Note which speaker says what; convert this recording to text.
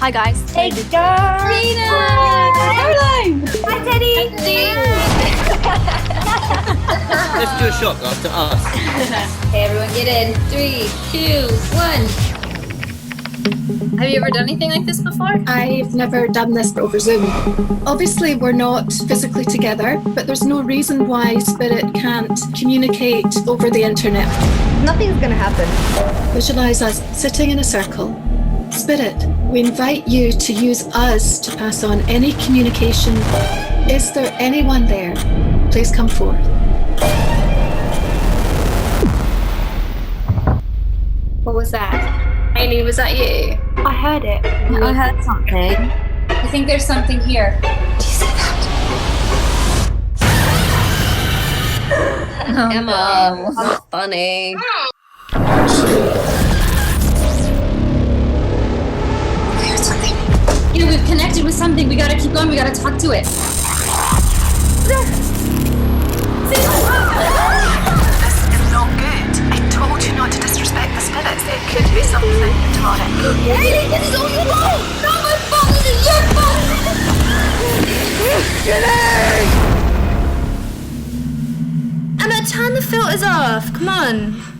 Speaker 1: Hi guys.
Speaker 2: Hey guys.
Speaker 1: Tina.
Speaker 2: Caroline. Hi Teddy.
Speaker 3: Let's do a shot after us.
Speaker 2: Hey everyone, get in. 3, 2, 1.
Speaker 1: Have you ever done anything like this before?
Speaker 4: I've never done this over Zoom. Obviously, we're not physically together, but there's no reason why spirit can't communicate over the internet.
Speaker 2: Nothing's gonna happen.
Speaker 4: Visualize us sitting in a circle. Spirit, we invite you to use us to pass on any communication. Is there anyone there? Please come forth.
Speaker 1: What was that? Amy, was that you?
Speaker 2: I heard it. I heard something.
Speaker 1: I think there's something here. Do you see that? Oh,
Speaker 2: Emma,
Speaker 1: no.
Speaker 2: that's funny.
Speaker 1: I heard something. Yeah, we've connected with something. We gotta keep going. We gotta talk to it.
Speaker 5: This is not good. I told you not to disrespect the spirits. There could be something demonic.
Speaker 1: Hey, this is all your fault! Not my fault! This is your fault!
Speaker 5: Emma, turn the filters off. Come on.